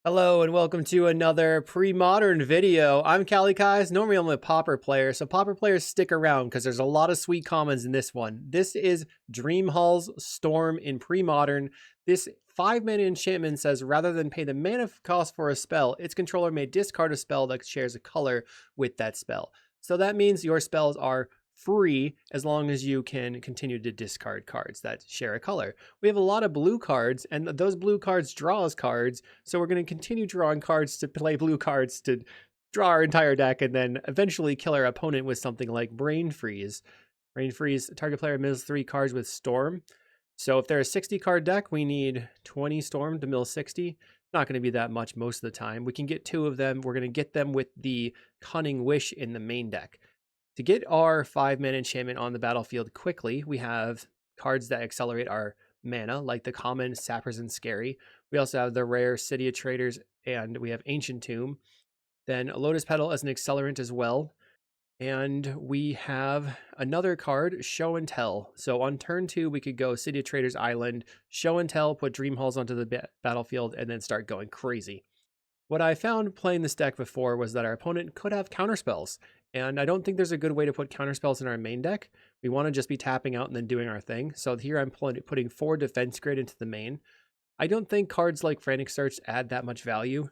Hello and welcome to another pre-modern video. I'm Kalikaiz. Normally I'm a Pauper player, so Pauper players stick around because there's a lot of sweet commons in this one. This is Dream Halls Storm in pre-modern. This 5-mana enchantment says rather than pay the mana cost for a spell, its controller may discard a spell that shares a color with that spell. So that means your spells are free as long as you can continue to discard cards that share a color. We have a lot of blue cards, and those blue cards draw us cards, so we're going to continue drawing cards to play blue cards to draw our entire deck, and then eventually kill our opponent with something like Brain Freeze. Brain Freeze, target player mills 3 cards with Storm. So if they're a 60 card deck, we need 20 Storm to mill 60. Not going to be that much most of the time. We can get 2 of them. We're going to get them with the Cunning Wish in the main deck. To get our 5-mana enchantment on the battlefield quickly, we have cards that accelerate our mana, like the common Sappers and Scary. We also have the rare City of Traders, and we have Ancient Tomb. Then Lotus Petal as an accelerant as well. And we have another card, Show and Tell. So on turn 2, we could go City of Traders Island, Show and Tell, put Dream Halls onto the battlefield, and then start going crazy. What I found playing this deck before was that our opponent could have counterspells. And I don't think there's a good way to put counterspells in our main deck. We want to just be tapping out and then doing our thing. So here I'm putting 4 defense grid into the main. I don't think cards like Frantic Search add that much value.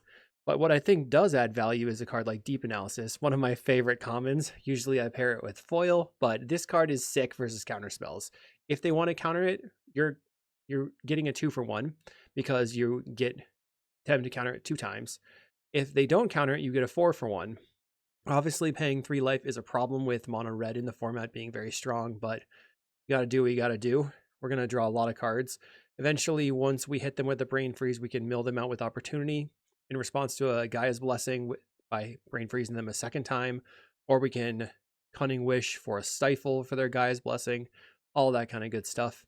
But what I think does add value is a card like Deep Analysis, one of my favorite commons. Usually I pair it with foil, but this card is sick versus counterspells. If they want to counter it, you're getting a 2-for-1 because you get them to counter it 2 times. If they don't counter it, you get a 4-for-1. Obviously, paying 3 life is a problem with mono red in the format being very strong, but you gotta do what you gotta do. We're gonna draw a lot of cards. Eventually, once we hit them with the Brain Freeze, we can mill them out with opportunity in response to a Gaia's Blessing by Brain Freezing them a second time, or we can Cunning Wish for a Stifle for their Gaia's Blessing, all that kind of good stuff.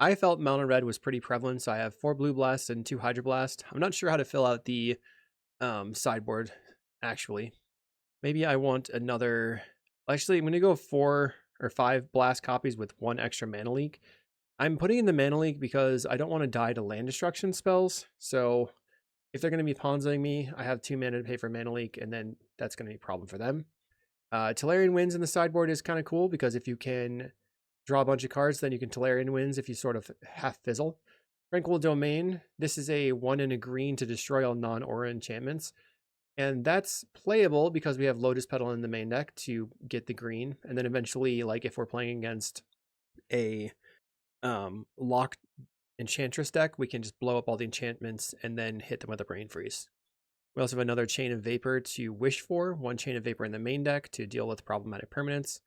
I felt mono red was pretty prevalent, so I have 4 Blue Blast and 2 Hydro Blast. I'm not sure how to fill out the sideboard, actually. Maybe I want another... Actually, I'm going to go 4 or 5 blast copies with 1 extra mana leak. I'm putting in the mana leak because I don't want to die to land destruction spells. So if they're going to be Ponzoing me, I have 2 mana to pay for mana leak, and then that's going to be a problem for them. Tolarian Winds in the sideboard is kind of cool because if you can draw a bunch of cards, then you can Tolarian Winds if you sort of half fizzle. Tranquil Domain. This is a 1 and a green to destroy all non-aura enchantments. And that's playable because we have Lotus Petal in the main deck to get the green. And then eventually, like if we're playing against a locked Enchantress deck, we can just blow up all the enchantments and then hit them with a Brain Freeze. We also have another Chain of Vapor to wish for. 1 Chain of Vapor in the main deck to deal with problematic permanents.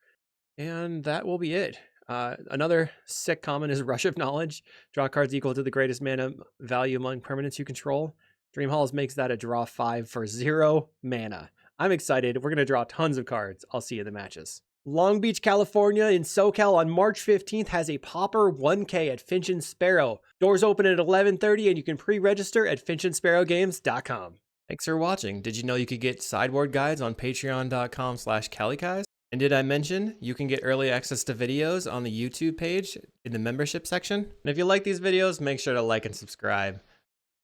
And that will be it. Another sick common is Rush of Knowledge. Draw cards equal to the greatest mana value among permanents you control. Dream Halls makes that a draw 5 for 0 mana. I'm excited. We're going to draw tons of cards. I'll see you in the matches. Long Beach, California in SoCal on March 15th has a Pauper 1K at Finch and Sparrow. Doors open at 11:30 and you can pre-register at finchandsparrowgames.com. Thanks for watching. Did you know you could get sideboard guides on patreon.com/Kalikaiz? And did I mention you can get early access to videos on the YouTube page in the membership section? And if you like these videos, make sure to like and subscribe.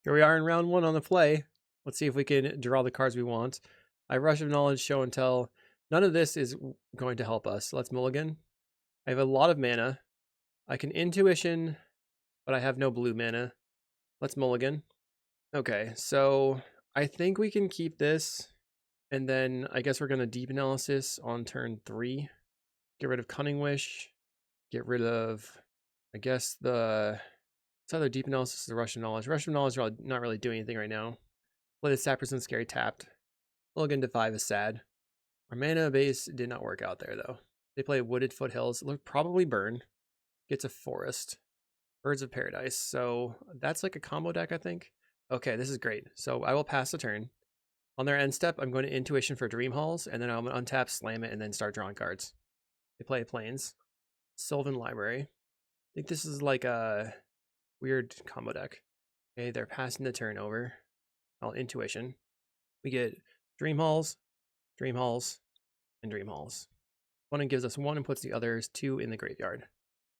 Here we are in round 1 on the play. Let's see if we can draw the cards we want. I Rush of Knowledge, Show and Tell. None of this is going to help us. Let's mulligan. I have a lot of mana. I can Intuition, but I have no blue mana. Let's mulligan. Okay, so I think we can keep this. And then I guess we're going to Deep Analysis on turn 3. Get rid of Cunning Wish. Get rid of, I guess, it's either Deep Analysis or Rush of Knowledge. Rush of Knowledge is not really doing anything right now. Play the Sappers and Scary tapped. Mulligan to 5 is sad. Our mana base did not work out there, though. They play Wooded Foothills. Look, probably Burn. Gets a Forest. Birds of Paradise. So that's like a combo deck, I think. Okay, this is great. So I will pass the turn. On their end step, I'm going to Intuition for Dream Halls, and then I'm going to untap, slam it, and then start drawing cards. They play Plains. Sylvan Library. I think this is like a weird combo deck. Okay, they're passing the turn over. I'll Intuition. We get Dream Halls, and Dream Halls. One gives us 1 and puts the others 2 in the graveyard.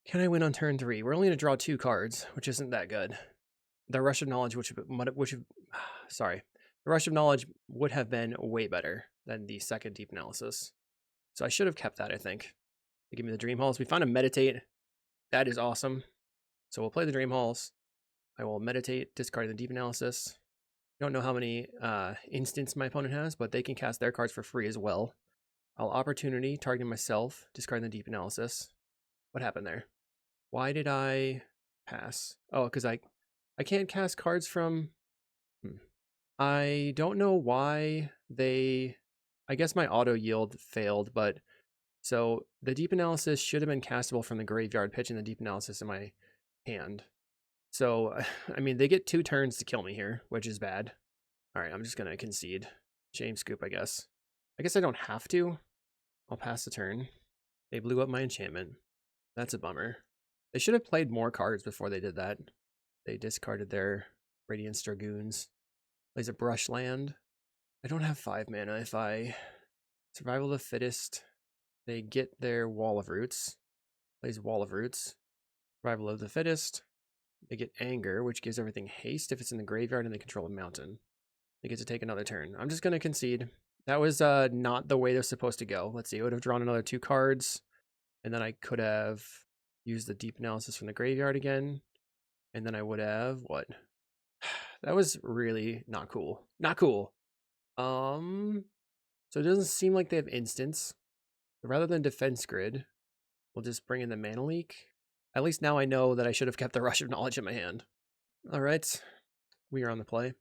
Can I win on turn 3? We're only going to draw 2 cards, which isn't that good. The Rush of Knowledge, sorry. The Rush of Knowledge would have been way better than the second Deep Analysis. So I should have kept that, I think. They give me the Dream Halls. We found a Meditate. That is awesome. So we'll play the Dream Halls. I will Meditate, discarding the Deep Analysis. Don't know how many instants my opponent has, but they can cast their cards for free as well. I'll Opportunity, targeting myself, discarding the Deep Analysis. What happened there? Why did I pass? Oh, because I can't cast cards from... I don't know why they... I guess my auto yield failed, but... So the Deep Analysis should have been castable from the graveyard, pitching the Deep Analysis in my hand. So, I mean, they get 2 turns to kill me here, which is bad. All right, I'm just going to concede. Shame Scoop, I guess. I guess I don't have to. I'll pass the turn. They blew up my enchantment. That's a bummer. They should have played more cards before they did that. They discarded their Radiance Dragoons. Plays a Brush Land. I don't have 5 mana. If I Survival of the Fittest, they get their Wall of Roots. Plays Wall of Roots. Survival of the Fittest. They get Anger, which gives everything haste if it's in the graveyard and they control a mountain. They get to take another turn. I'm just going to concede. That was not the way they're supposed to go. Let's see. I would have drawn another 2 cards. And then I could have used the Deep Analysis from the graveyard again. And then I would have... What? That was really not cool. Not cool. So it doesn't seem like they have instants. But rather than Defense Grid, we'll just bring in the Mana Leak. At least now I know that I should have kept the Rush of Knowledge in my hand. All right. We are on the play.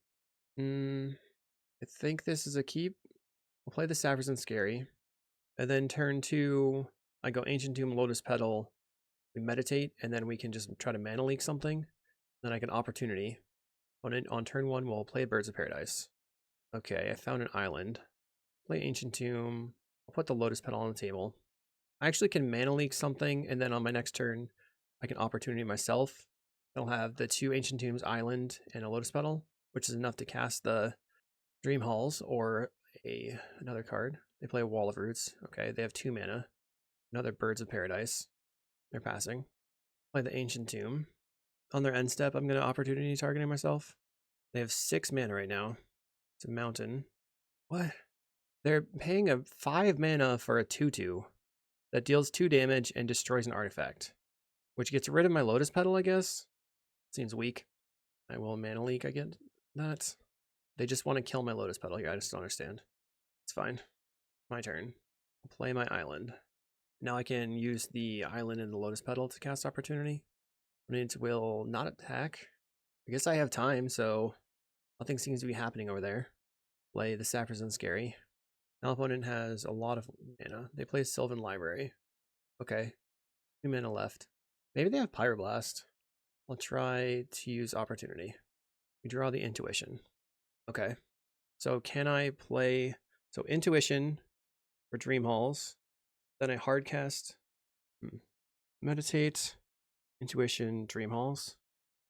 I think this is a keep. We'll play the Saffron Scary. And then turn 2, I go Ancient Tomb, Lotus Petal. We Meditate, and then we can just try to Mana Leak something. Then I can Opportunity. On turn 1, we'll play Birds of Paradise. Okay, I found an island. Play Ancient Tomb. I'll put the Lotus Petal on the table. I actually can Mana Leak something, and then on my next turn, I can Opportunity myself. I'll have the 2 Ancient Tombs Island and a Lotus Petal, which is enough to cast the Dream Halls or another card. They play a Wall of Roots. Okay, they have 2 mana. Another Birds of Paradise. They're passing. Play the Ancient Tomb. On their end step, I'm going to Opportunity targeting myself. They have 6 mana right now. It's a mountain. What? They're paying a 5 mana for a 2/2 that deals 2 damage and destroys an artifact, which gets rid of my Lotus Petal, I guess. Seems weak. I will Mana Leak, I get that. They just want to kill my Lotus Petal here. I just don't understand. It's fine. My turn. I'll play my island. Now I can use the island and the Lotus Petal to cast Opportunity. Opponent will not attack. I guess I have time, so nothing seems to be happening over there. Play the Saffron Scary. Now opponent has a lot of mana. They play Sylvan Library. Okay. 2 mana left. Maybe they have Pyroblast. I'll try to use Opportunity. We draw the Intuition. Okay. So can I play... So Intuition for Dream Halls. Then I hardcast. Meditate. Intuition, Dream Halls.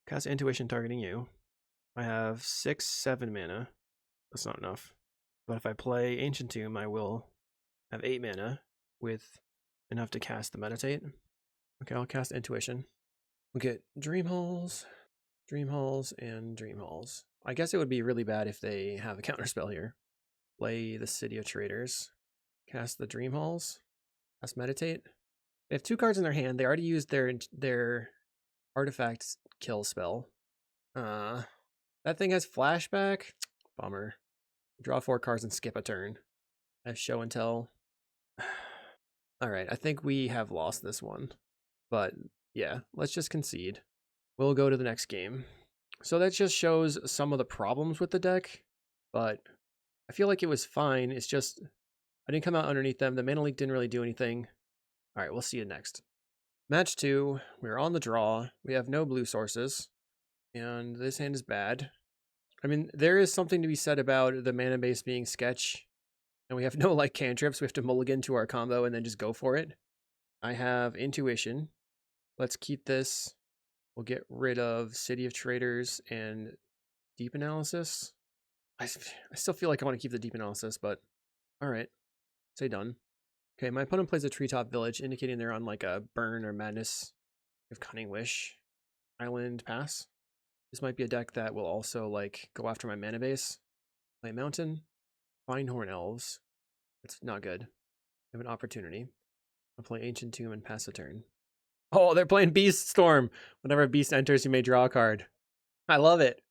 Cast Intuition targeting you. I have 6, 7 mana. That's not enough. But if I play Ancient Tomb, I will have 8 mana with enough to cast the Meditate. Okay, I'll cast Intuition. We'll get Dream Halls, and Dream Halls. I guess it would be really bad if they have a counterspell here. Play the City of Traders. Cast the Dream Halls. Cast Meditate. They have 2 cards in their hand. They already used their artifact kill spell. That thing has flashback. Bummer. Draw 4 cards and skip a turn. I have show and tell. Alright, I think we have lost this one. But yeah, let's just concede. We'll go to the next game. So that just shows some of the problems with the deck. But I feel like it was fine. It's just I didn't come out underneath them. The Mana Leak didn't really do anything. Alright, we'll see you next. Match 2. We're on the draw. We have no blue sources. And this hand is bad. I mean, there is something to be said about the mana base being sketch. And we have no like cantrips. We have to mulligan to our combo and then just go for it. I have Intuition. Let's keep this. We'll get rid of City of Traders and Deep Analysis. I still feel like I want to keep the Deep Analysis, but alright. Say done. Okay, my opponent plays a Treetop Village, indicating they're on like a Burn or Madness. We have Cunning Wish. Island, pass. This might be a deck that will also like go after my mana base. Play Mountain. Finehorn Elves. That's not good. I have an opportunity. I'll play Ancient Tomb and pass the turn. Oh, they're playing Beast Storm. Whenever a beast enters, you may draw a card. I love it.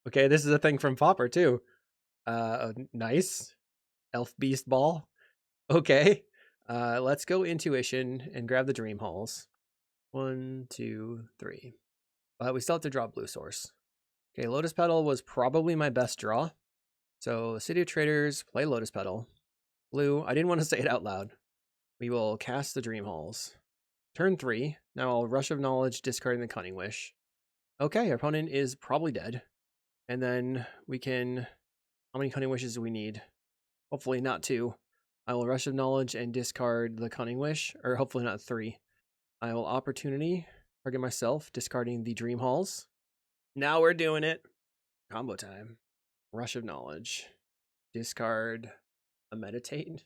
Okay, this is a thing from Pauper too. Nice. Elf Beast Ball. Okay. Let's go Intuition and grab the Dream Halls. 1, 2, 3. We still have to draw Blue Source. Okay, Lotus Petal was probably my best draw. So City of Traders, play Lotus Petal. Blue, I didn't want to say it out loud. We will cast the Dream Halls. Turn 3. Now I'll Rush of Knowledge, discarding the Cunning Wish. Okay, our opponent is probably dead. And then we can... How many Cunning Wishes do we need? Hopefully not 2. I will Rush of Knowledge and discard the Cunning Wish. Or hopefully not 3. I will Opportunity, target myself, discarding the Dream Halls. Now we're doing it. Combo time. Rush of Knowledge. Discard a Meditate.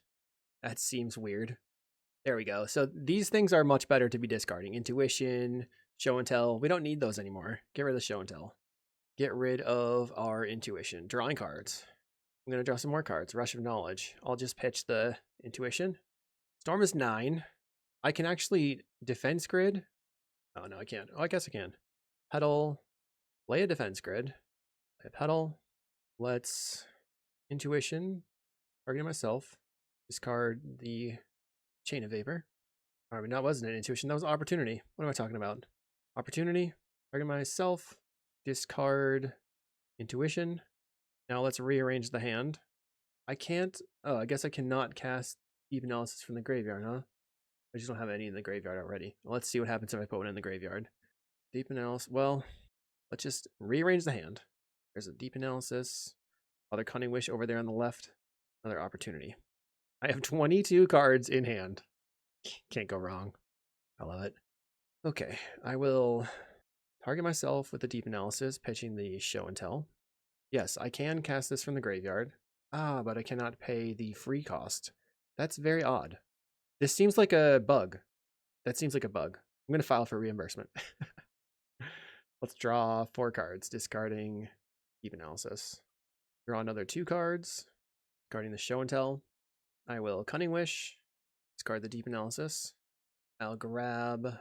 That seems weird. There we go. So these things are much better to be discarding. Intuition, Show and Tell. We don't need those anymore. Get rid of the Show and Tell. Get rid of our Intuition. Drawing cards. I'm going to draw some more cards. Rush of Knowledge. I'll just pitch the Intuition. Storm is 9. I can actually Defense Grid. Oh, no, I can't. Oh, I guess I can. Petal. Play a Defense Grid. Play a Petal. Let's Intuition. Target myself. Discard the Chain of Vapor. All right, that wasn't an Intuition. That was Opportunity. What am I talking about? Opportunity. Target myself. Discard Intuition. Now let's rearrange the hand. I can't... Oh, I guess I cannot cast Deep Analysis from the graveyard, huh? I just don't have any in the graveyard already. Well, let's see what happens if I put one in the graveyard. Deep Analysis... Well, let's just rearrange the hand. There's a Deep Analysis. Other Cunning Wish over there on the left. Another Opportunity. I have 22 cards in hand. Can't go wrong. I love it. Okay, I will target myself with the Deep Analysis, pitching the Show and Tell. Yes, I can cast this from the graveyard. Ah, but I cannot pay the free cost. That's very odd. This seems like a bug. That seems like a bug. I'm going to file for reimbursement. Let's draw 4 cards, discarding Deep Analysis. Draw another 2 cards, discarding the Show and Tell. I will Cunning Wish, discard the Deep Analysis. I'll grab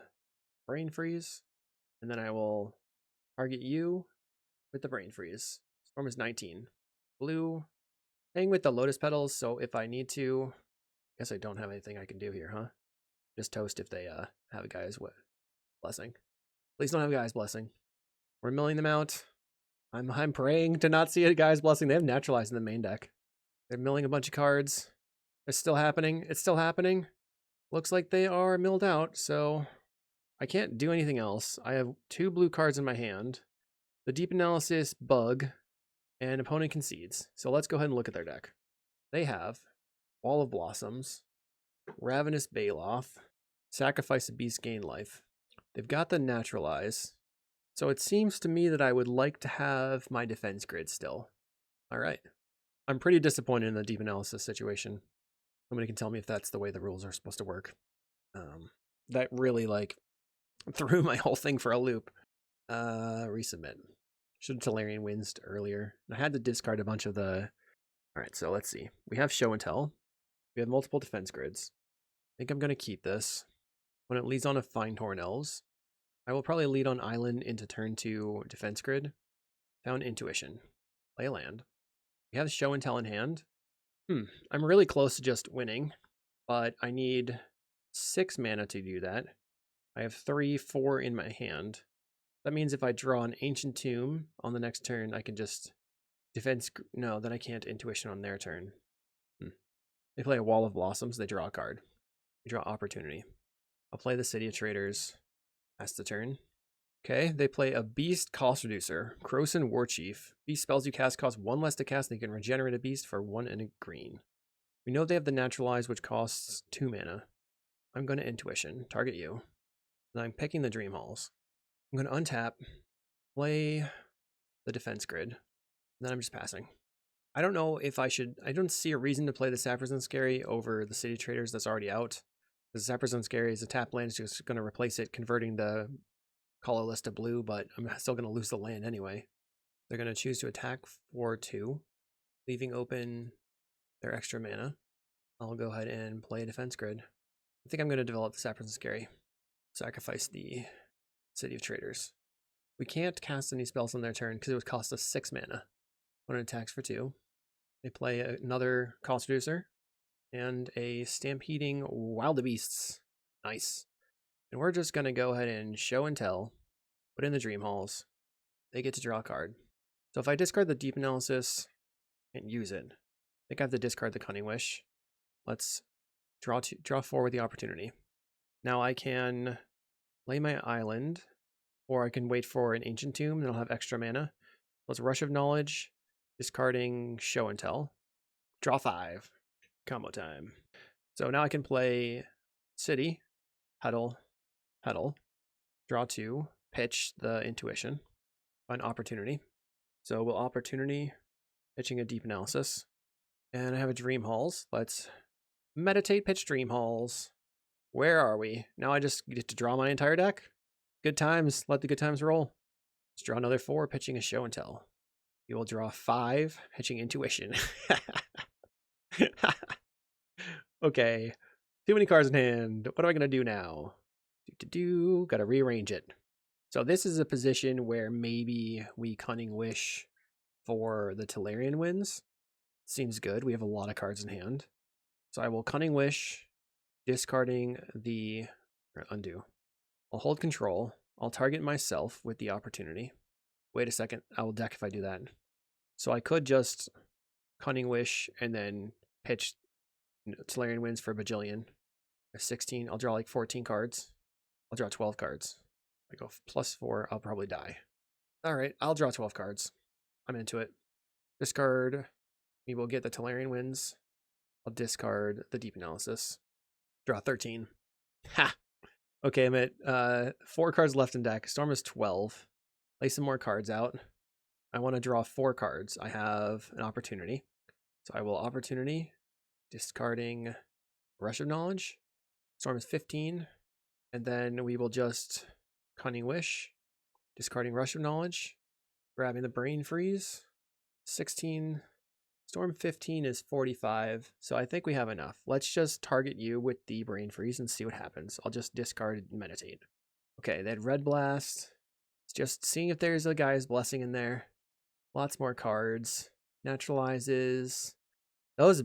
Brain Freeze, and then I will target you with the Brain Freeze. Storm is 19. Blue, playing with the Lotus Petals, so if I need to... I guess I don't have anything I can do here, huh? Just toast if they have a Guy's Blessing. Please don't have a Guy's Blessing. We're milling them out. I'm praying to not see a Guy's Blessing. They have Naturalized in the main deck. They're milling a bunch of cards. It's still happening. It's still happening. Looks like they are milled out, so I can't do anything else. I have 2 blue cards in my hand. The Deep Analysis bug, and opponent concedes. So let's go ahead and look at their deck. They have Wall of Blossoms, Ravenous Baloth, Sacrifice a Beast, gain life. They've got the Naturalize. So it seems to me that I would like to have my Defense Grid still. All right. I'm pretty disappointed in the Deep Analysis situation. Somebody can tell me if that's the way the rules are supposed to work. That really, like, threw my whole thing for a loop. Resubmit. Should have Tolarian Winsed earlier. I had to discard a bunch of the... Alright, so let's see. We have Show and Tell. We have multiple Defense Grids. I think I'm going to keep this. When it leads on a Finehorn Elves, I will probably lead on Island into turn 2 Defense Grid. Found Intuition. Play a land. We have Show and Tell in hand. I'm really close to just winning, but I need 6 mana to do that. I have 3, 4 in my hand. That means if I draw an Ancient Tomb on the next turn, I can just defense... No, then I can't Intuition on their turn. They play a Wall of Blossoms, they draw a card. We draw Opportunity. I'll play the City of Traders. That's the turn. Okay, they play a Beast Cost Reducer, Krosan Warchief. Beast spells you cast cost 1 less to cast, and you can regenerate a beast for 1 and a green. We know they have the Naturalize, which costs 2 mana. I'm going to Intuition, target you. And I'm picking the Dream Halls. I'm going to untap, play the Defense Grid, and then I'm just passing. I don't know if I should... I don't see a reason to play the Sapphire's Scary over the City Traders that's already out. The Sapphire's Scary is a tap land, it's just going to replace it, converting the colorless to blue, but I'm still going to lose the land anyway. They're going to choose to attack for 2. leaving open their extra mana. I'll go ahead and play a defense grid. I think I'm going to develop the Sappers and Scary. Sacrifice the City of Traders. We can't cast any spells on their turn because it would cost us 6 mana. One attacks for 2. They play another cost reducer and a Stampeding Wildebeests. Nice. And we're just going to go ahead and show and tell, put in the Dream Halls. They get to draw a card. So if I discard the Deep Analysis and use it, I think I have to discard the Cunning Wish. Let's draw 4 with the opportunity. Now I can play my island, or I can wait for an Ancient Tomb, then I'll have extra mana. Let's Rush of Knowledge, discarding Show and Tell. Draw 5. Combo time. So now I can play City, Petal, draw 2, pitch the Intuition, find Opportunity. So we'll Opportunity, pitching a Deep Analysis. And I have a Dream Halls. Let's meditate, pitch Dream Halls. Where are we? Now I just get to draw my entire deck. Good times. Let the good times roll. Let's draw another 4, pitching a Show and Tell. You will draw 5, pitching Intuition. Okay. Too many cards in hand. What am I going to do now? Got to rearrange it. So this is a position where maybe we Cunning Wish for the Tolarian Winds. Seems good. We have a lot of cards in hand. So I will Cunning Wish, discarding the undo. I'll hold control. I'll target myself with the Opportunity. Wait a second. I will deck if I do that. So I could just Cunning Wish and then pitch Tolarian Winds for a bajillion. 16. I'll draw like 14 cards. I'll draw 12 cards. I go +4. I'll probably die. All right. I'll draw 12 cards. I'm into it. Discard. We will get the Tolarian Winds. I'll discard the Deep Analysis. Draw 13. Ha! Okay, I'm at 4 cards left in deck. Storm is 12. Play some more cards out. I want to draw 4 cards. I have an Opportunity. So I will Opportunity, discarding Rush of Knowledge. Storm is 15. And then we will just Cunning Wish, discarding Rush of Knowledge, grabbing the Brain Freeze. 16. Storm 15 is 45, so I think we have enough. Let's just target you with the Brain Freeze and see what happens. I'll just discard Meditate. Okay, they had Red Blast. It's just seeing if there's a Guy's Blessing in there. Lots more cards. Naturalizes. Those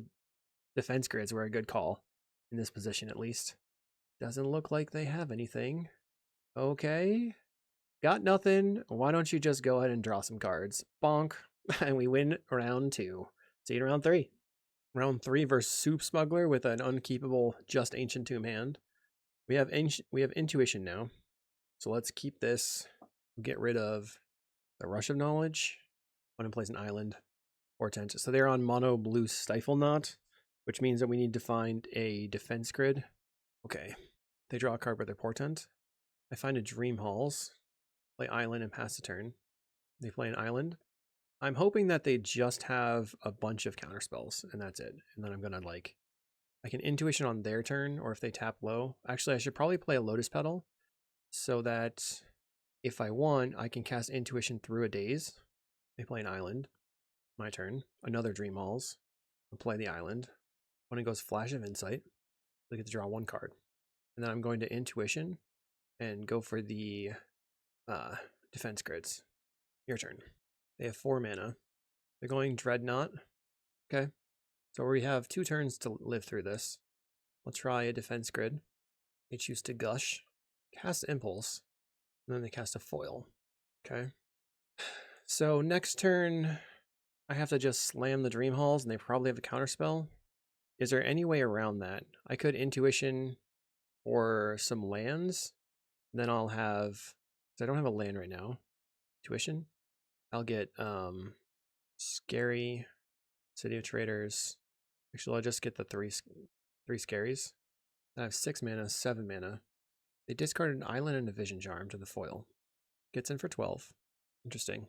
defense grids were a good call in this position, at least. Doesn't look like they have anything. Okay. Got nothing. Why don't you just go ahead and draw some cards? Bonk. And we win round 2. See you in round 3. Round 3 versus Soup Smuggler with an unkeepable just Ancient Tomb hand. We have Intuition now. So let's keep this. Get rid of the Rush of Knowledge. One in plays an island. Portent. So they're on mono blue Stiflenaut, which means that we need to find a defense grid. Okay. They draw a card with their Portent. I find a Dream Halls. Play island and pass the turn. They play an island. I'm hoping that they just have a bunch of counterspells, and that's it. And then I'm going to, I can Intuition on their turn, or if they tap low. Actually, I should probably play a Lotus Petal, so that if I want, I can cast Intuition through a Daze. They play an island. My turn. Another Dream Halls. I'll play the island. When it goes Flash of Insight, they get to draw 1 card. And then I'm going to Intuition, and go for the defense grids. Your turn. They have 4 mana. They're going Dreadnought. Okay. So we have 2 turns to live through this. We'll try a defense grid. They choose to Gush. Cast Impulse. And then they cast a foil. Okay. So next turn, I have to just slam the Dream Halls, and they probably have a counterspell. Is there any way around that? I could Intuition or some lands. Then I'll have... because I don't have a land right now. Intuition. I'll get Scary, City of Traders. Actually, I'll just get the three Scaries. I have 6 mana, 7 mana. They discarded an island and a Vision Charm to the foil. Gets in for 12. Interesting.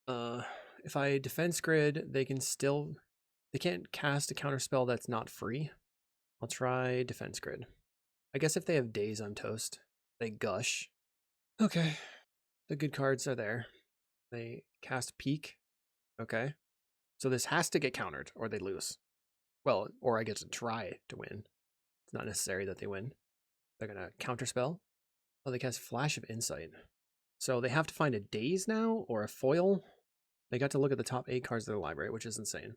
If I defense grid, they can't cast a counterspell that's not free. I'll try defense grid. I guess if they have Daze, I'm toast. They Gush. Okay. The good cards are there. They cast Peak. Okay. So this has to get countered or they lose. Well, or I get to try to win. It's not necessary that they win. They're going to counterspell. Oh, they cast Flash of Insight. So they have to find a daze now or a foil. They got to look at the top 8 cards of their library, which is insane.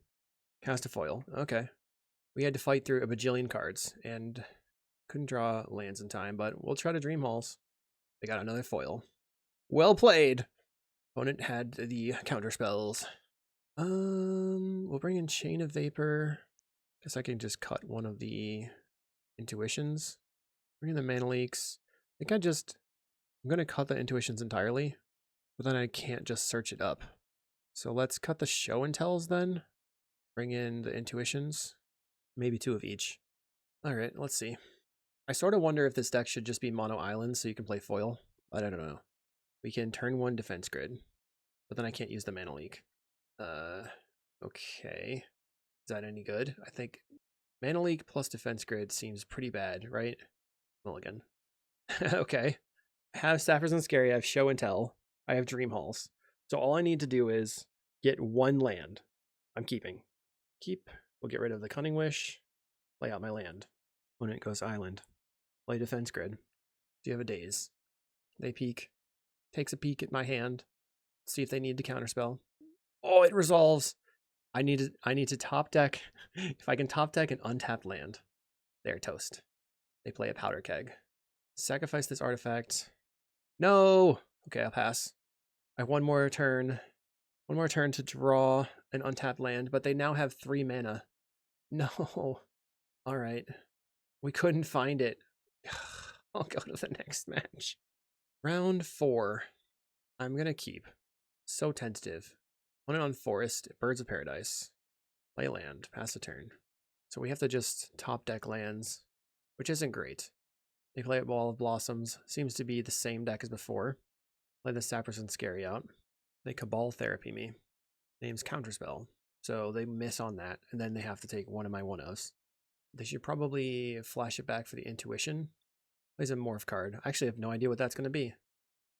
Cast a foil. Okay. We had to fight through a bajillion cards and couldn't draw lands in time, but we'll try to Dream Halls. They got another foil. Well played. Opponent had the counter spells. We'll bring in Chain of Vapor. Guess I can just cut one of the intuitions. Bring in the Mana Leaks. I think I'm going to cut the intuitions entirely, but then I can't just search it up. So let's cut the Show and Tells then. Bring in the intuitions. Maybe 2 of each. All right, let's see. I sort of wonder if this deck should just be mono islands so you can play foil, but I don't know. We can turn 1 defense grid, but then I can't use the Mana Leak. Okay. Is that any good? I think Mana Leak plus defense grid seems pretty bad, right? Mulligan. Okay. I have Sapphire's and Scary, I have Show and Tell, I have Dream Halls. So all I need to do is get 1 land. I'm keeping. Keep. We'll get rid of the Cunning Wish. Play out my land. When it goes island. Play defense grid. Do you have a daze? They peek. Takes a peek at my hand. See if they need to counterspell. Oh, it resolves. I need to top deck. If I can top deck an untapped land, they're toast. They play a Powder Keg. Sacrifice this artifact. No! Okay, I'll pass. I have one more turn. One more turn to draw an untapped land, but they now have 3 mana. No. Alright. We couldn't find it. I'll go to the next match. Round 4. I'm gonna keep. So tentative. One on Forest, Birds of Paradise. Play land, pass a turn. So we have to just top deck lands, which isn't great. They play a Wall of Blossoms, seems to be the same deck as before. Play the Sapphire's and Scary out. They Cabal Therapy me. Name's Counterspell. So they miss on that, and then they have to take one of my 1-ofs. They should probably flash it back for the Intuition. Plays a Morph card. I actually have no idea what that's going to be.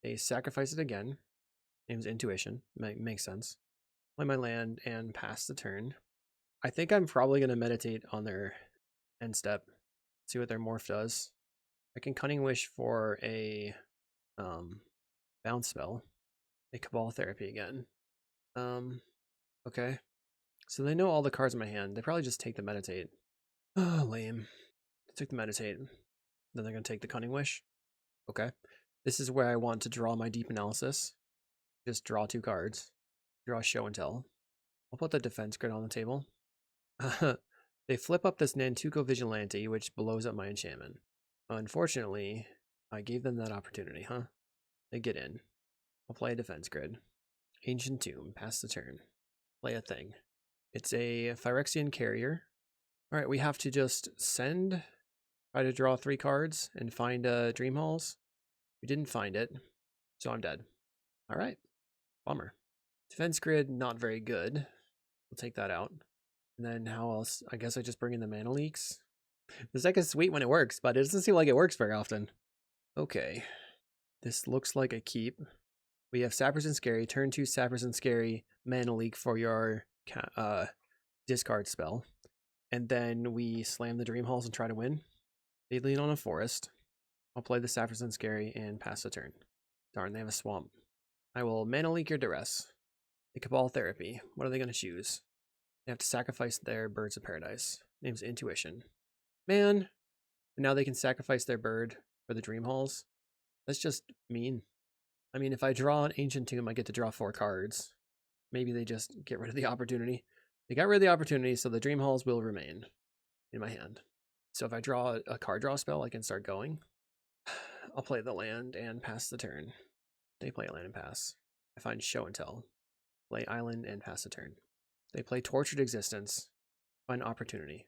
They sacrifice it again. Name's Intuition. Makes sense. Play my land and pass the turn. I think I'm probably going to meditate on their end step. See what their Morph does. I can Cunning Wish for a bounce spell. A Cabal Therapy again. Okay. So they know all the cards in my hand. They probably just take the Meditate. Oh, lame. They took the Meditate. Then they're going to take the Cunning Wish. Okay. This is where I want to draw my Deep Analysis. Just draw 2 cards. Draw Show and Tell. I'll put the defense grid on the table. They flip up this Nantuko Vigilante, which blows up my enchantment. Unfortunately, I gave them that opportunity, huh? They get in. I'll play a defense grid. Ancient Tomb, pass the turn. Play a thing. It's a Phyrexian Carrier. Alright, we have to just send, try to draw 3 cards, and find Dream Halls. We didn't find it, so I'm dead. Alright, bummer. Defense grid, not very good. We'll take that out. And then how else? I guess I just bring in the Mana Leaks. This deck is sweet when it works, but it doesn't seem like it works very often. Okay. This looks like a keep. We have Sapphire's and Scary. Turn 2 Sapphire's and Scary Mana Leak for your discard spell. And then we slam the Dream Halls and try to win. They lead on a Forest. I'll play the Sapphire's and Scary and pass the turn. Darn, they have a Swamp. I will Mana Leak your Duress. The Cabal Therapy. What are they going to choose? They have to sacrifice their Birds of Paradise. Name's Intuition. Man. And now they can sacrifice their bird for the Dream Halls. That's just mean. I mean, if I draw an Ancient Tomb, I get to draw 4 cards. Maybe they just get rid of the opportunity. They got rid of the opportunity, so the Dream Halls will remain in my hand. So if I draw a card draw spell, I can start going. I'll play the land and pass the turn. They play a land and pass. I find Show and Tell. Play island and pass the turn. They play Tortured Existence. Find opportunity.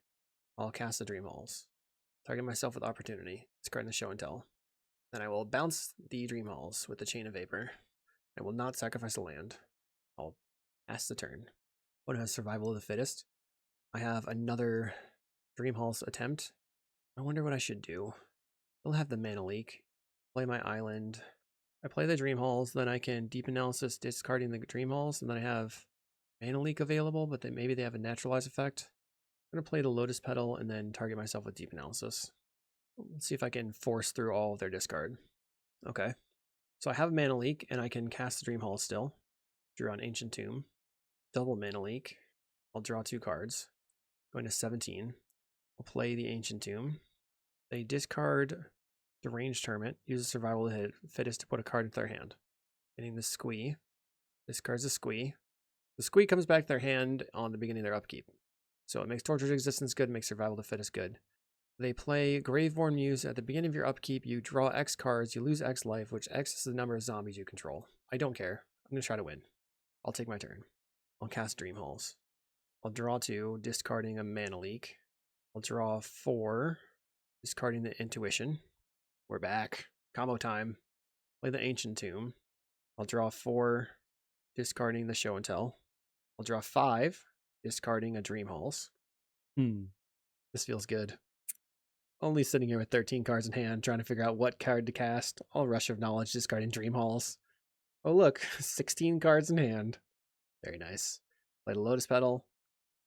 I'll cast the Dream Halls. Target myself with opportunity. Discard the Show and Tell. Then I will bounce the Dream Halls with the Chain of Vapor. I will not sacrifice a land. I'll pass the turn. One has Survival of the Fittest. I have another Dream Halls attempt. I wonder what I should do. I'll have the Mana Leak. Play my island. I play the Dream Halls, then I can Deep Analysis discarding the Dream Halls, and then I have Mana Leak available, but maybe they have a Naturalize effect. I'm going to play the Lotus Petal and then target myself with Deep Analysis. Let's see if I can force through all of their discard. Okay. So I have a Mana Leak, and I can cast the Dream Hall still. Draw an Ancient Tomb. Double Mana Leak. I'll draw 2 cards. Going to 17. I'll play the Ancient Tomb. They discard the Range Tournament. Use a survival to hit Fittest to put a card into their hand. Getting the Squee. Discards the Squee. The Squee comes back to their hand on the beginning of their upkeep. So it makes Tortured Existence good, makes Survival to Fittest good. They play Graveborn Muse. At the beginning of your upkeep, you draw X cards, you lose X life, which X is the number of zombies you control. I don't care. I'm going to try to win. I'll take my turn. I'll cast Dream Halls. I'll draw 2, discarding a Mana Leak. I'll draw 4, discarding the Intuition. We're back. Combo time. Play the Ancient Tomb. I'll draw 4, discarding the Show and Tell. I'll draw 5, discarding a Dream Halls. This feels good. Only sitting here with 13 cards in hand, trying to figure out what card to cast. All Rush of Knowledge, discarding Dream Halls. Oh look, 16 cards in hand. Very nice. Play the Lotus Petal.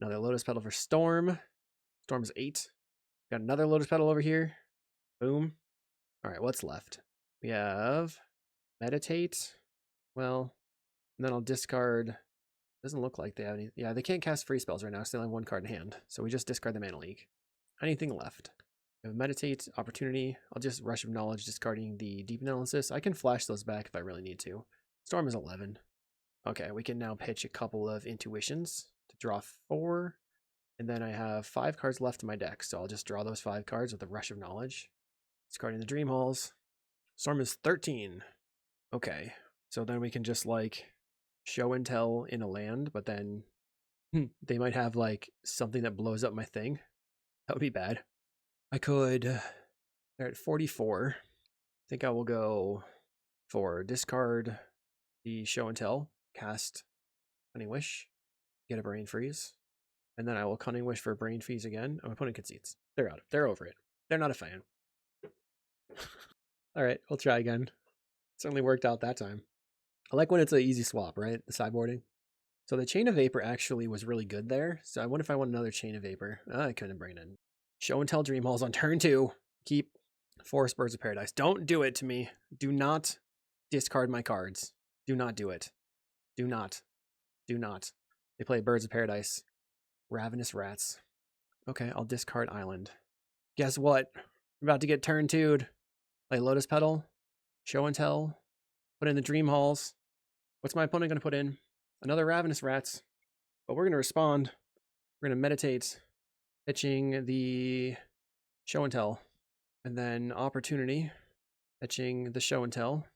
Another Lotus Petal for Storm. Storm's 8. Got another Lotus Petal over here. Boom. Alright, what's left? We have Meditate. Well, and then I'll discard. Doesn't look like they have any. Yeah, they can't cast free spells right now, so they only have 1 card in hand. So we just discard the Mana Leak. Anything left? We have Meditate, Opportunity. I'll just Rush of Knowledge, discarding the Deep Analysis. I can flash those back if I really need to. Storm is 11. Okay, we can now pitch a couple of Intuitions to draw 4. And then I have 5 cards left in my deck, so I'll just draw those 5 cards with a Rush of Knowledge. Discarding the Dream Halls. Storm is 13. Okay, so then we can just like Show and Tell in a land, but then they might have like something that blows up my thing. That would be bad. I could, they're at 44. I think I will go for discard the Show and Tell, cast Cunning Wish, get a Brain Freeze, and then I will Cunning Wish for Brain Freeze again. My opponent concedes. They're out. They're over it. They're not a fan. All right, we'll try again. Certainly worked out that time. I like when it's an easy swap, right? The sideboarding. So the Chain of Vapor actually was really good there. So I wonder if I want another Chain of Vapor. I couldn't bring it in. Show and Tell Dream Halls on turn 2. Keep Forest Birds of Paradise. Don't do it to me. Do not discard my cards. Do not do it. Do not. Do not. They play Birds of Paradise. Ravenous Rats. Okay, I'll discard Island. Guess what? I'm about to get turn 2'd. Play Lotus Petal. Show and Tell. Put in the Dream Halls. What's my opponent going to put in? Another Ravenous Rats. But we're going to respond. We're going to Meditate. Pitching the Show and Tell. And then Opportunity. Pitching the Show and Tell.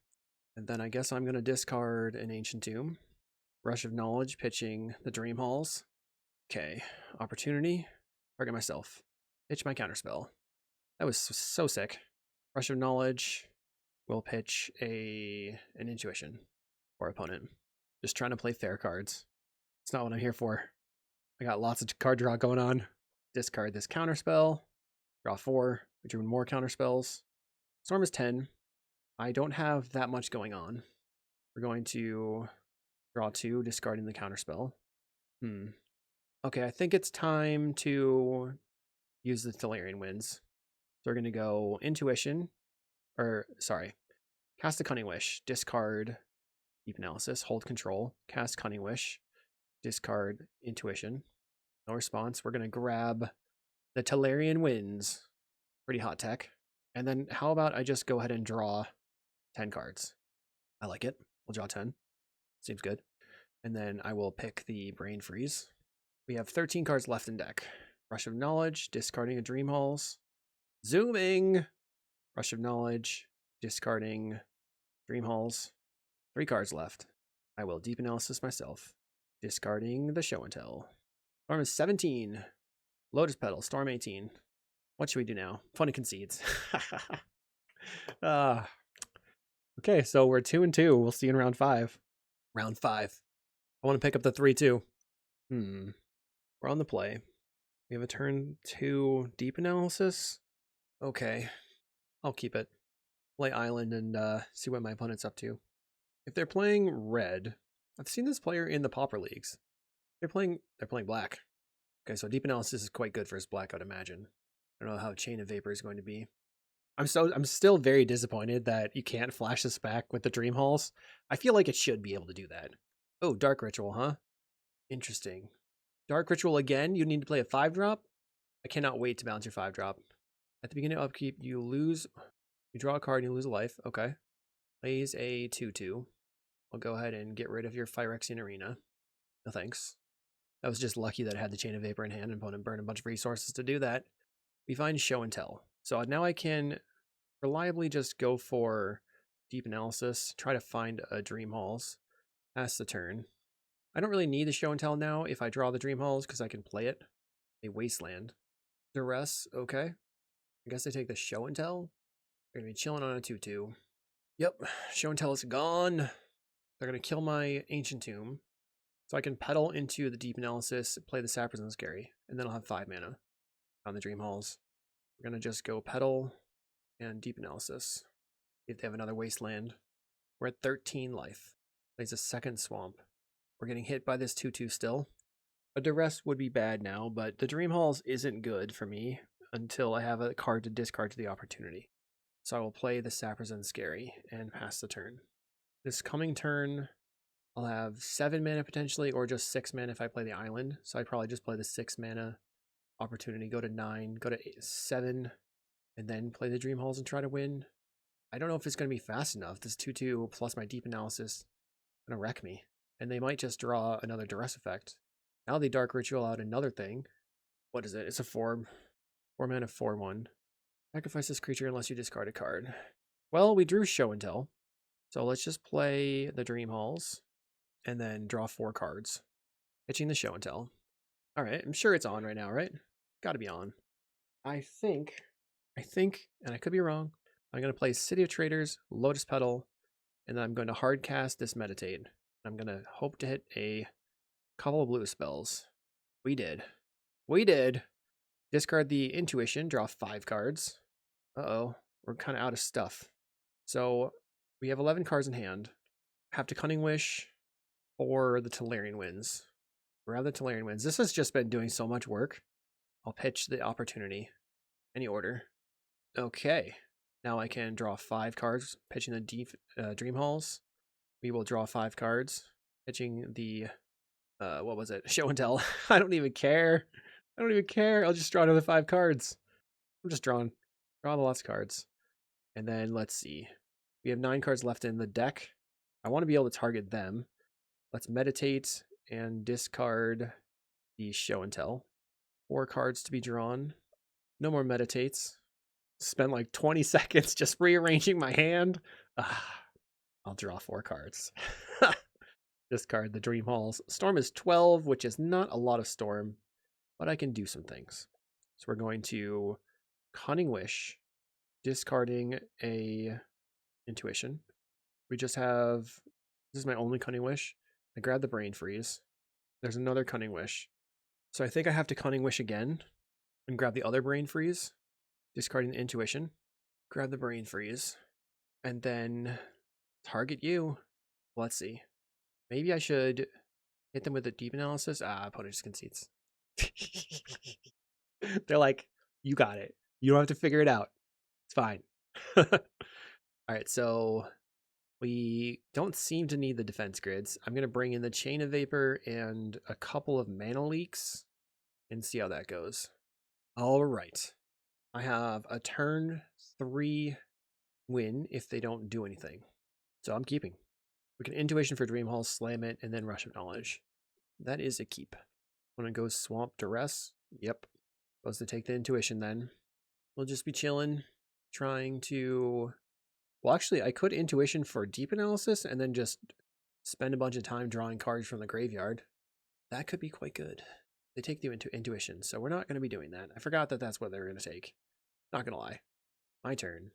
And then I guess I'm going to discard an Ancient Tomb. Rush of Knowledge. Pitching the Dream Halls. Okay. Opportunity. Target myself. Pitch my Counterspell. That was so sick. Rush of Knowledge. We'll pitch an Intuition for opponent. Just trying to play fair cards. It's not what I'm here for. I got lots of card draw going on. Discard this Counterspell. Draw 4. We drew more Counterspells. Storm is 10. I don't have that much going on. We're going to draw 2, discarding the Counterspell. Okay, I think it's time to use the Tolarian Winds. So we're going to go Intuition. Cast a Cunning Wish, discard Deep Analysis, hold control, cast Cunning Wish, discard Intuition. No response. We're going to grab the Tolarian Winds. Pretty hot tech. And then how about I just go ahead and draw 10 cards? I like it. We'll draw 10. Seems good. And then I will pick the Brain Freeze. We have 13 cards left in deck. Rush of Knowledge, discarding a Dream Halls. Zooming! Rush of Knowledge, discarding Dream Halls. 3 cards left. I will Deep Analysis myself, discarding the Show and Tell. Storm is 17. Lotus Petal, Storm 18. What should we do now? Funny concedes. Okay, so we're 2-2. We'll see you in round 5. Round 5. I want to pick up the 3-2. We're on the play. We have a turn 2 Deep Analysis. Okay. I'll keep it. Play Island and see what my opponent's up to. If they're playing red, I've seen this player in the Pauper Leagues. They're playing black. Okay, so deep analysis is quite good for his black, I'd imagine. I don't know how Chain of Vapor is going to be. I'm still very disappointed that you can't flash this back with the Dream Halls. I feel like it should be able to do that. Oh, Dark Ritual, huh? Interesting. Dark Ritual again, you need to play a 5-drop? I cannot wait to bounce your 5-drop. At the beginning of upkeep, you draw a card and you lose a life. Okay. Plays a 2/2. I'll go ahead and get rid of your Phyrexian Arena. No thanks. That was just lucky that I had the Chain of Vapor in hand and opponent burned a bunch of resources to do that. We find Show and Tell. So now I can reliably just go for Deep Analysis, try to find a Dream Halls, pass the turn. I don't really need the Show and Tell now if I draw the Dream Halls because I can play it. A Wasteland. Duress, okay. I guess I take the Show and Tell. They're going to be chilling on a 2/2. Yep, Show and Tell is gone. They're going to kill my Ancient Tomb. So I can pedal into the Deep Analysis, play the Sappers and Scary, and then I'll have 5 mana on the Dream Halls. We're going to just go pedal and Deep Analysis. If they have another Wasteland. We're at 13 life. Plays a second Swamp. We're getting hit by this 2/2 still. A Duress would be bad now, but the Dream Halls isn't good for me until I have a card to discard to the opportunity. So I will play the Sappers and Scary and pass the turn. This coming turn, I'll have 7 mana potentially, or just 6 mana if I play the island. So I probably just play the 6 mana opportunity, go to 9, go to 7, and then play the Dream Halls and try to win. I don't know if it's going to be fast enough. This 2/2 plus my Deep Analysis is going to wreck me. And they might just draw another Duress effect. Now they Dark Ritual out another thing. What is it? It's a 4 mana 4/1. Sacrifice this creature unless you discard a card. Well, we drew Show and Tell. So let's just play the Dream Halls and then draw 4 cards. Pitching the Show and Tell. All right, I'm sure it's on right now, right? Got to be on. I think, and I could be wrong, I'm going to play City of Traders, Lotus Petal, and then I'm going to hard cast this Meditate. I'm going to hope to hit a couple of blue spells. We did. Discard the Intuition, draw 5 cards. Uh-oh, we're kind of out of stuff. So we have 11 cards in hand. Have to Cunning Wish or the Tolarian Winds. Grab the Tolarian Winds. This has just been doing so much work. I'll pitch the opportunity. Any order. Okay. Now I can draw 5 cards, pitching the deep Dream Halls. We will draw 5 cards, pitching the, what was it? Show and Tell. I don't even care. I'll just draw another 5 cards. I'm just drawing the lots of cards. And then let's see. We have 9 cards left in the deck. I want to be able to target them. Let's Meditate and discard the Show and Tell. 4 cards to be drawn. No more Meditates. Spend like 20 seconds just rearranging my hand. I'll draw 4 cards. Discard the Dream Halls. Storm is 12, which is not a lot of Storm, but I can do some things. So we're going to Cunning Wish, discarding a Intuition. We just have, this is my only Cunning Wish. I grab the Brain Freeze. There's another Cunning Wish. So I think I have to Cunning Wish again and grab the other Brain Freeze, discarding the Intuition, grab the Brain Freeze, and then target you. Let's see. Maybe I should hit them with a Deep Analysis. Opponent just concedes. They're like, you got it. You don't have to figure it out. It's fine. All right, so we don't seem to need the defense grids. I'm going to bring in the Chain of Vapor and a couple of mana leaks and see how that goes. All right. I have a turn 3 win if they don't do anything. So I'm keeping. We can Intuition for Dream Hall, slam it, and then Rush of Knowledge. That is a keep. When it goes Swamp Duress, yep. Supposed to take the Intuition then. We'll just be chilling, trying to... Well, actually, I could Intuition for Deep Analysis and then just spend a bunch of time drawing cards from the graveyard. That could be quite good. They take the Intuition, so we're not going to be doing that. I forgot that that's what they're going to take. Not going to lie. My turn.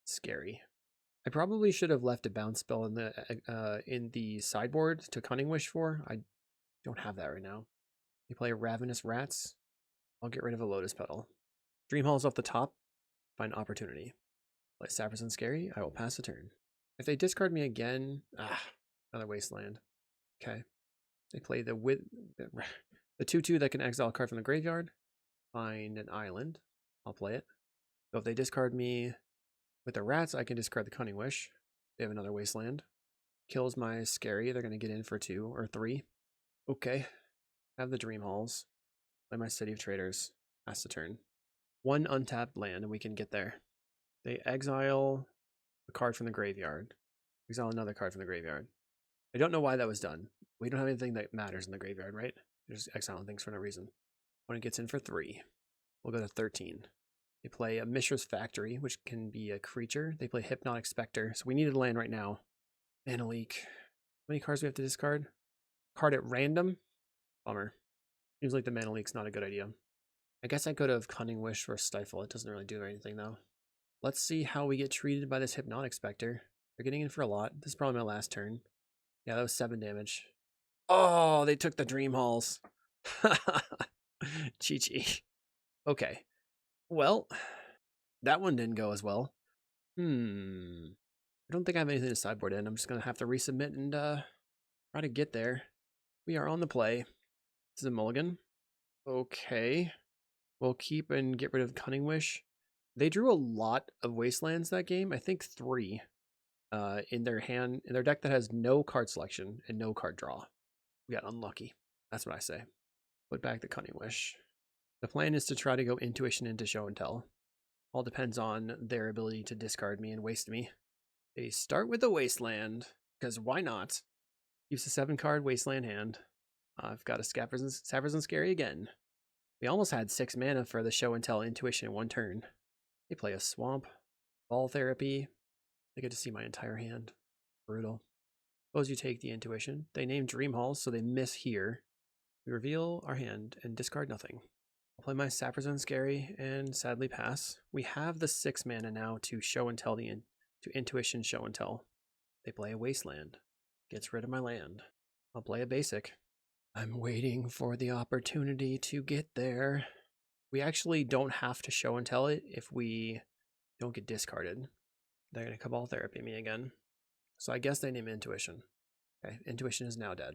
Scary. I probably should have left a bounce spell in the sideboard to Cunning Wish for. I don't have that right now. You play Ravenous Rats. I'll get rid of a Lotus Petal. Dream Hall's off the top. Find Opportunity. Play Sappers and Scary. I will pass the turn. If they discard me again, another Wasteland. Okay. They play the 2/2 that can exile a card from the graveyard. Find an island. I'll play it. So if they discard me with the rats, I can discard the Cunning Wish. They have another wasteland. Kills my scary. They're going to get in for 2 or 3. Okay. Have the Dream Halls. Play my City of Traders. Pass the turn. 1 untapped land and we can get there. They exile a card from the graveyard. Exile another card from the graveyard. I don't know why that was done. We don't have anything that matters in the graveyard, right? They're just exiling things for no reason. When it gets in for 3, we'll go to 13. They play a Mishra's Factory, which can be a creature. They play Hypnotic Spectre, so we need a land right now. Mana Leak. How many cards do we have to discard? Card at random? Bummer. Seems like the Mana Leak's not a good idea. I guess I could have Cunning Wish for Stifle. It doesn't really do anything, though. Let's see how we get treated by this Hypnotic Spectre. They're getting in for a lot. This is probably my last turn. Yeah, that was 7 damage. Oh, they took the Dream Halls. Chi-chi. Okay. Well, that one didn't go as well. I don't think I have anything to sideboard in. I'm just going to have to resubmit and try to get there. We are on the play. This is a mulligan. Okay. We'll keep and get rid of Cunning Wish. They drew a lot of wastelands that game. I think 3 in their deck that has no card selection and no card draw. We got unlucky. That's what I say. Put back the Cunning Wish. The plan is to try to go Intuition into Show and Tell. All depends on their ability to discard me and waste me. They start with a Wasteland, because why not? Use a 7-card Wasteland hand. I've got a Sappers and Scary again. We almost had 6 mana for the Show and Tell Intuition in 1 turn. They play a Swamp, Ball Therapy. They get to see my entire hand. Brutal. Suppose you take the Intuition. They name Dream Halls, so they miss here. We reveal our hand and discard nothing. I'll play my Sappers and Scary and sadly pass. We have the 6 mana now to Show and Tell to Intuition Show and Tell. They play a Wasteland. Gets rid of my land. I'll play a basic. I'm waiting for the opportunity to get there. We actually don't have to Show and Tell it if we don't get discarded. They're going to Cabal Therapy me again. So I guess they name Intuition. Okay, Intuition is now dead.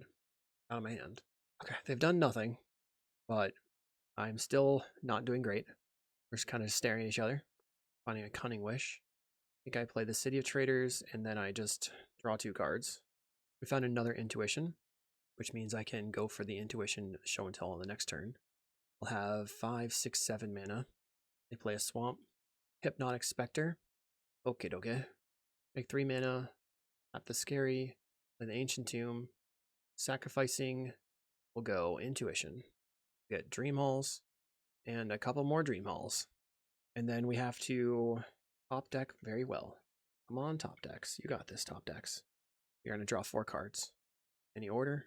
Out of my hand. Okay, they've done nothing, but I'm still not doing great. We're just kind of staring at each other, finding a Cunning Wish. I think I play the City of Traders, and then I just draw 2 cards. We found another Intuition, which means I can go for the Intuition Show and Tell on the next turn. I'll have 5, 6, 7 mana. They play a Swamp, Hypnotic Spectre. Okay, doke. Make 3 mana. Tap the Scary, play the Ancient Tomb. Sacrificing. We'll go Intuition. We get Dream Halls and a couple more Dream Halls. And then we have to top deck very well. Come on, top decks. You got this, top decks. You're going to draw 4 cards. Any order,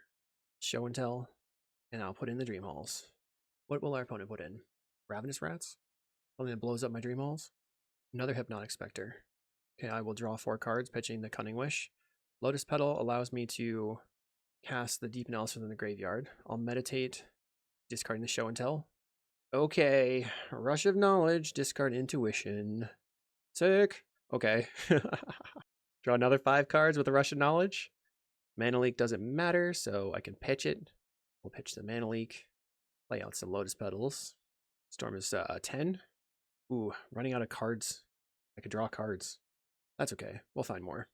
Show and Tell, and I'll put in the Dream Halls. What will our opponent put in? Ravenous Rats? Something that blows up my Dream Halls? Another Hypnotic Spectre. Okay, I will draw 4 cards, pitching the Cunning Wish. Lotus Petal allows me to cast the Deep Analysis in the graveyard. I'll meditate, discarding the Show and Tell. Okay, Rush of Knowledge, discard Intuition. Sick. Okay. Draw another 5 cards with a Rush of Knowledge. Mana Leak doesn't matter, so I can pitch it. We'll pitch the Mana Leak. Play out some Lotus Petals. Storm is 10. Ooh, running out of cards. I could draw cards. That's okay. We'll find more.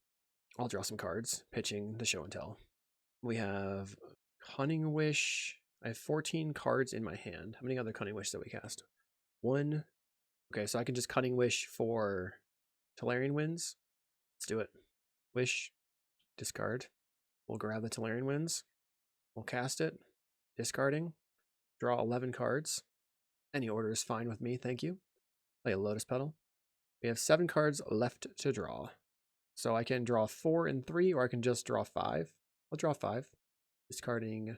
I'll draw some cards, pitching the Show and Tell. We have Cunning Wish. I have 14 cards in my hand. How many other Cunning Wish that we cast? 1. Okay, so I can just Cunning Wish for Tolarian Winds. Let's do it. Wish, discard. We'll grab the Tolarian Winds. We'll cast it, discarding. Draw 11 cards. Any order is fine with me, thank you. Play a Lotus Petal. We have 7 cards left to draw. So I can draw 4 and 3, or I can just draw 5. I'll draw 5. Discarding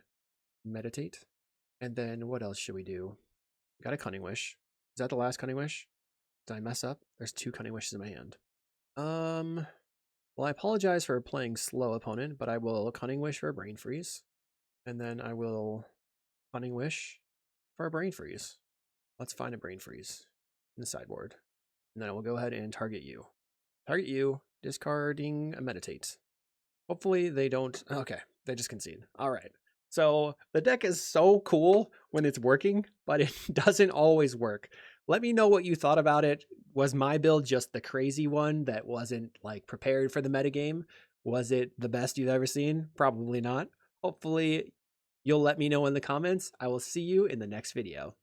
Meditate. And then what else should we do? We got a Cunning Wish. Is that the last Cunning Wish? Did I mess up? There's 2 Cunning Wishes in my hand. Well, I apologize for playing slow, opponent, but I will Cunning Wish for a Brain Freeze. And then I will Cunning Wish for a Brain Freeze. Let's find a Brain Freeze in the sideboard. And then I will go ahead and target you. Target you, discarding a Meditate. Hopefully they don't... Okay, they just concede. All right. So the deck is so cool when it's working, but it doesn't always work. Let me know what you thought about it. Was my build just the crazy one that wasn't like prepared for the metagame? Was it the best you've ever seen? Probably not. Hopefully you'll let me know in the comments. I will see you in the next video.